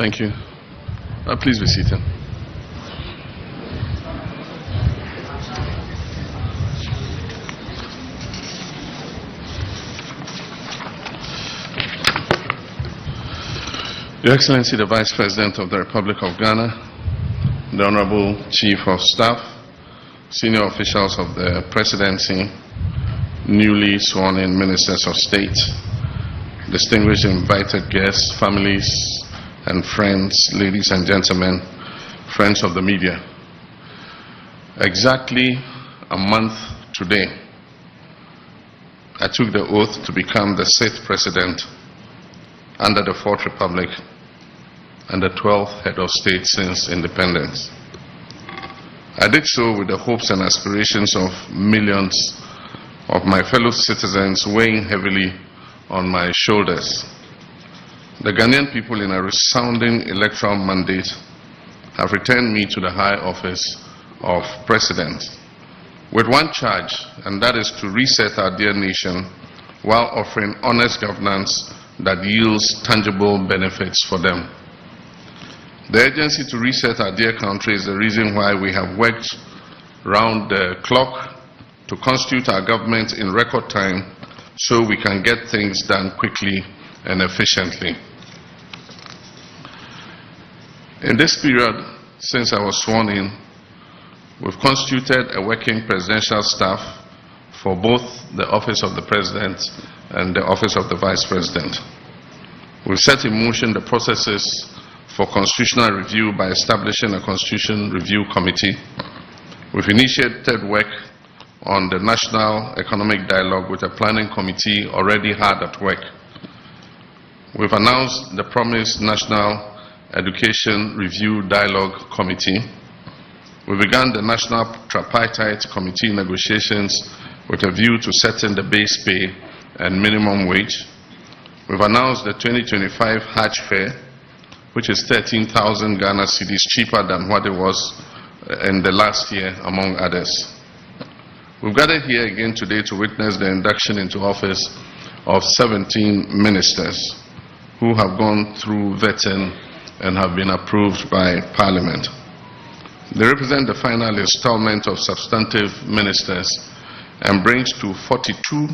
Thank you. Please be seated. Your Excellency, the Vice President of the Republic of Ghana, the Honorable Chief of Staff, senior officials of the Presidency, newly sworn-in Ministers of State, distinguished invited guests, families and friends, ladies and gentlemen, friends of the media. Exactly a month today, I took the oath to become the 6th President under the 4th Republic and the 12th head of state since independence. I did so with the hopes and aspirations of millions of my fellow citizens weighing heavily on my shoulders. The Ghanaian people, in a resounding electoral mandate, have returned me to the high office of President with one charge, and that is to reset our dear nation while offering honest governance that yields tangible benefits for them. The urgency to reset our dear country is the reason why we have worked round the clock to constitute our government in record time so we can get things done quickly and efficiently. In this period, since I was sworn in, we've constituted a working presidential staff for both the office of the President and the office of the Vice President. We've set in motion the processes for constitutional review by establishing a Constitution Review Committee. We've initiated work on the National Economic Dialogue with a planning committee already hard at work. We've announced the promised National Education Review Dialogue Committee. We began the National Tripartite Committee negotiations with a view to setting the base pay and minimum wage. We've announced the 2025 Hajj Fair, which is 13,000 Ghana cedis cheaper than what it was in the last year, among others. We've gathered here again today to witness the induction into office of 17 ministers who have gone through vetting and have been approved by Parliament. They represent the final installment of substantive ministers and brings to 42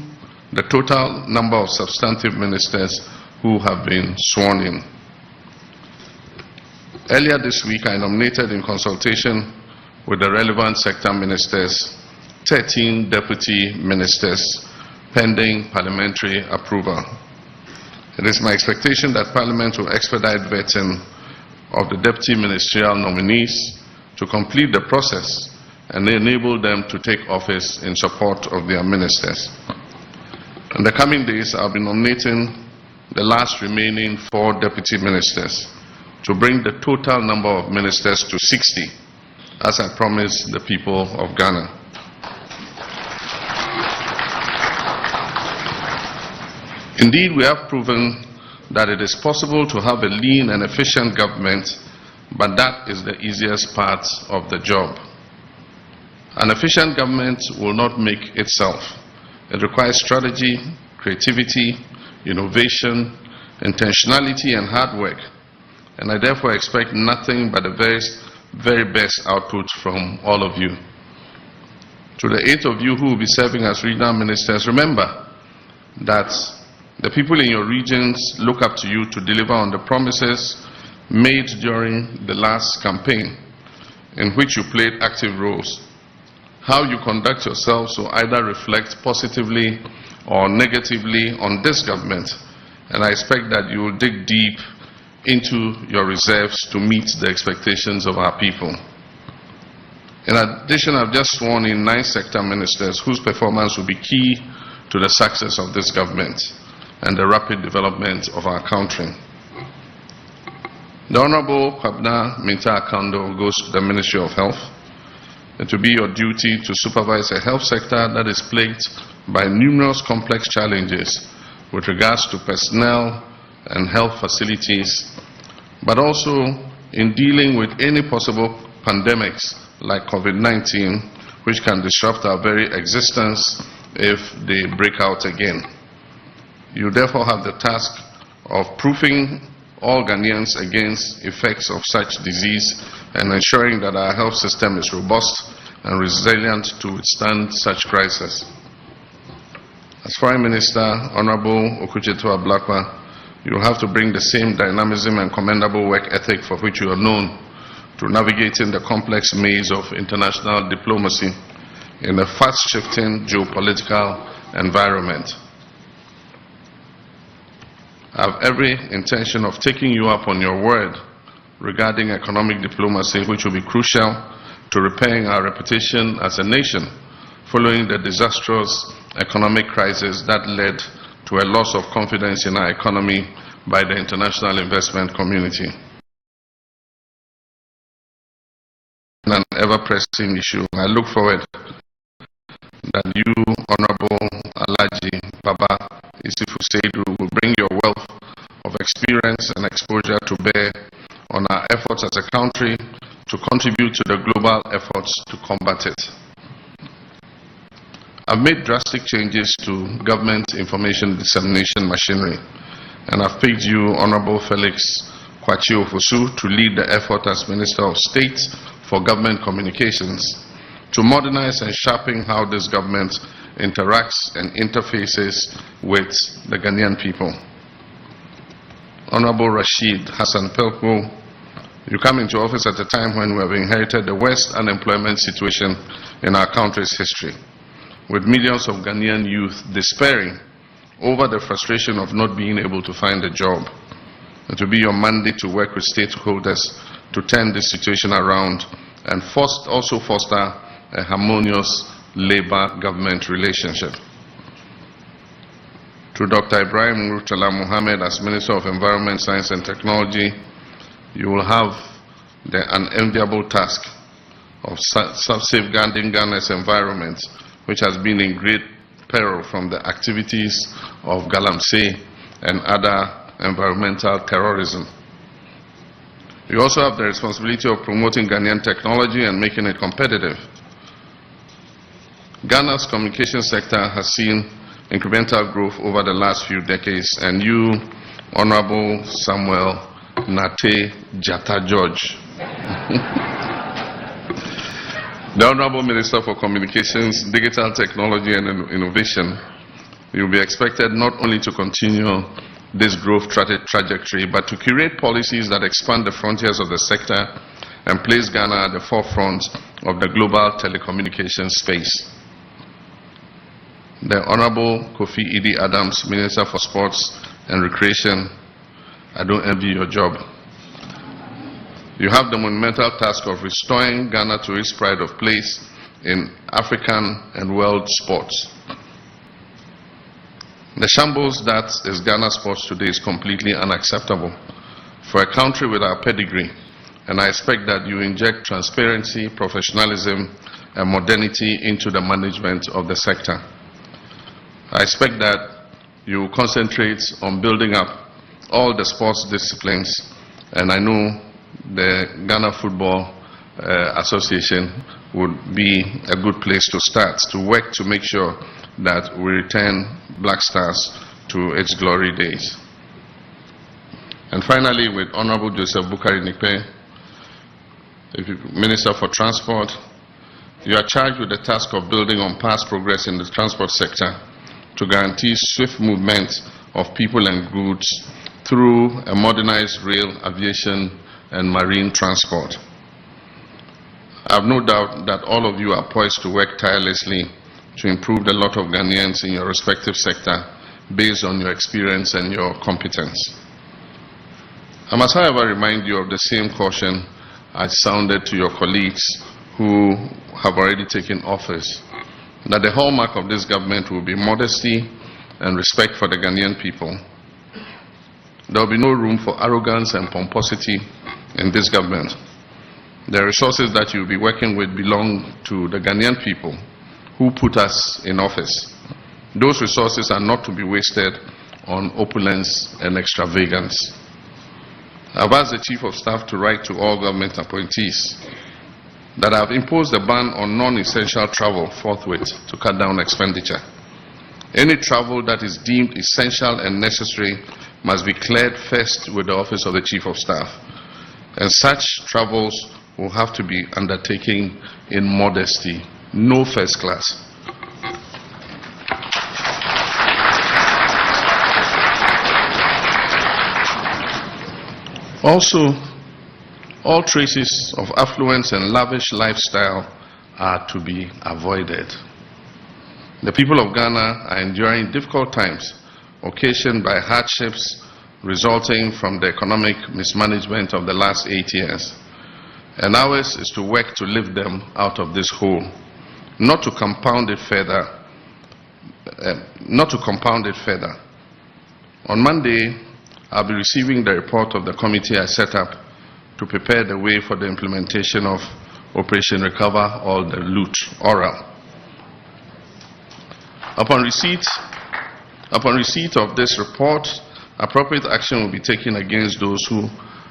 the total number of substantive ministers who have been sworn in. Earlier this week, I nominated in consultation with the relevant sector ministers 13 deputy ministers pending parliamentary approval. It is my expectation that Parliament will expedite vetting of the deputy ministerial nominees to complete the process and enable them to take office in support of their ministers. In the coming days, I'll be nominating the last remaining 4 deputy ministers to bring the total number of ministers to 60, as I promised the people of Ghana. Indeed, we have proven that it is possible to have a lean and efficient government, but that is the easiest part of the job. An efficient government will not make itself. It requires strategy, creativity, innovation, intentionality, and hard work. And I therefore expect nothing but the very best output from all of you. To the 8 of you who will be serving as regional ministers, remember that the people in your regions look up to you to deliver on the promises made during the last campaign, in which you played active roles. How you conduct yourselves will either reflect positively or negatively on this government, and I expect that you will dig deep into your reserves to meet the expectations of our people. In addition, I've just sworn in 9 sector ministers whose performance will be key to the success of this government and the rapid development of our country. The Honorable Kwabena Minta Akando goes to the Ministry of Health. It will be your duty to supervise a health sector that is plagued by numerous complex challenges with regards to personnel and health facilities, but also in dealing with any possible pandemics like COVID-19, which can disrupt our very existence if they break out again. You therefore have the task of proofing all Ghanaians against effects of such disease and ensuring that our health system is robust and resilient to withstand such crises. As Foreign Minister, Honorable Okucheto-Ablakwa, you will have to bring the same dynamism and commendable work ethic for which you are known to navigating the complex maze of international diplomacy in a fast-shifting geopolitical environment. I have every intention of taking you up on your word regarding economic diplomacy, which will be crucial to repairing our reputation as a nation following the disastrous economic crisis that led to a loss of confidence in our economy by the international investment community. An ever-pressing issue. I look forward that you, Honorable Alhaji Baba Isifu Seidu, will bring your wealth of experience and exposure to bear on our efforts as a country to contribute to the global efforts to combat it. I've made drastic changes to government information dissemination machinery, and I've picked you, Honorable Felix Kwachi Ofosu, to lead the effort as Minister of State for Government Communications to modernize and sharpen how this government interacts and interfaces with the Ghanaian people. Honorable Rashid Hassan Pelko, you come into office at a time when we have inherited the worst unemployment situation in our country's history, with millions of Ghanaian youth despairing over the frustration of not being able to find a job. It will be your mandate to work with stakeholders to turn this situation around and also foster a harmonious labor-government relationship. To Dr. Ibrahim Murtala Mohammed as Minister of Environment, Science and Technology, you will have the unenviable task of safeguarding Ghana's environment, which has been in great peril from the activities of Galamsey and other environmental terrorism. You also have the responsibility of promoting Ghanaian technology and making it competitive. Ghana's communication sector has seen incremental growth over the last few decades, and you, Honorable Samuel Nate Jata George, the Honorable Minister for Communications, Digital Technology and Innovation, you will be expected not only to continue this growth trajectory, but to create policies that expand the frontiers of the sector and place Ghana at the forefront of the global telecommunications space. The Honorable Kofi Idi Adams, Minister for Sports and Recreation, I don't envy your job. You have the monumental task of restoring Ghana to its pride of place in African and world sports. The shambles that is Ghana sports today is completely unacceptable for a country with our pedigree, and I expect that you inject transparency, professionalism, and modernity into the management of the sector. I expect that you concentrate on building up all the sports disciplines, and I know the Ghana Football Association would be a good place to start, to work to make sure that we return Black Stars to its glory days. And finally, with Honorable Joseph Bukari Nikpe, Minister for Transport, you are charged with the task of building on past progress in the transport sector to guarantee swift movement of people and goods through a modernized rail, aviation, and marine transport. I have no doubt that all of you are poised to work tirelessly to improve the lot of Ghanaians in your respective sector based on your experience and your competence. I must, however, remind you of the same caution I sounded to your colleagues who have already taken office, that the hallmark of this government will be modesty and respect for the Ghanaian people. There will be no room for arrogance and pomposity in this government. The resources that you will be working with belong to the Ghanaian people who put us in office. Those resources are not to be wasted on opulence and extravagance. I've asked the Chief of Staff to write to all government appointees that I have imposed a ban on non-essential travel forthwith to cut down expenditure. Any travel that is deemed essential and necessary must be cleared first with the Office of the Chief of Staff. And such travels will have to be undertaken in modesty, no first class. Also, all traces of affluence and lavish lifestyle are to be avoided. The people of Ghana are enduring difficult times occasioned by hardships resulting from the economic mismanagement of the last 8 years. And ours is to work to lift them out of this hole, not to compound it further. On Monday, I'll be receiving the report of the committee I set up to prepare the way for the implementation of Operation Recover All the Loot, oral. Upon receipt of this report, appropriate action will be taken against those who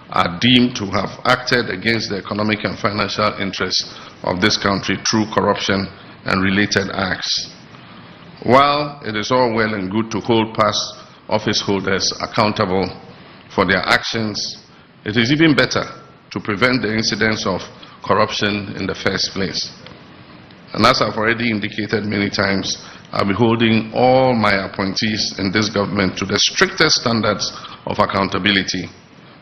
are deemed to have acted against the economic and financial interests of this country through corruption and related acts. While it is all well and good to hold past office holders accountable for their actions, it is even better to prevent the incidence of corruption in the first place. And as I've already indicated many times, I'll be holding all my appointees in this government to the strictest standards of accountability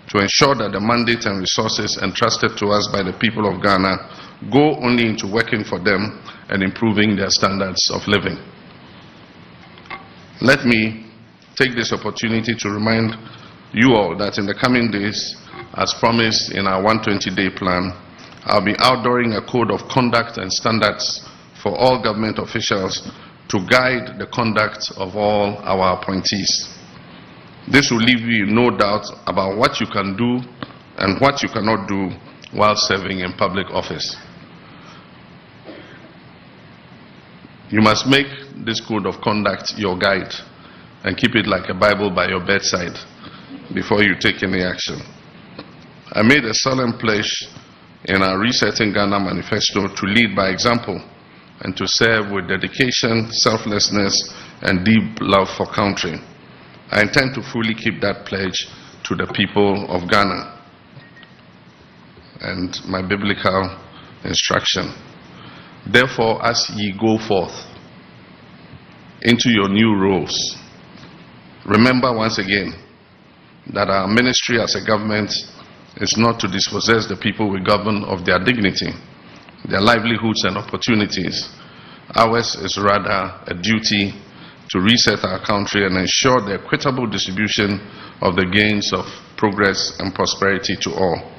to ensure that the mandate and resources entrusted to us by the people of Ghana go only into working for them and improving their standards of living. Let me take this opportunity to remind you all that in the coming days, as promised in our 120-day plan, I'll be outdooring a code of conduct and standards for all government officials to guide the conduct of all our appointees. This will leave you in no doubt about what you can do and what you cannot do while serving in public office. You must make this code of conduct your guide and keep it like a Bible by your bedside before you take any action. I made a solemn pledge in our Resetting Ghana manifesto to lead by example and to serve with dedication, selflessness, and deep love for country. I intend to fully keep that pledge to the people of Ghana. And my biblical instruction: therefore, as ye go forth into your new roles, remember once again that our ministry as a government is not to dispossess the people we govern of their dignity, their livelihoods and opportunities. Ours is rather a duty to reset our country and ensure the equitable distribution of the gains of progress and prosperity to all.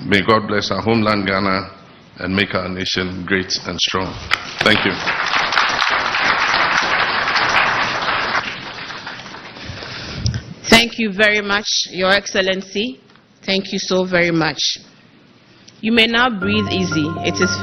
May God bless our homeland Ghana and make our nation great and strong. Thank you. Thank you very much, Your Excellency. Thank you so very much. You may now breathe easy. It is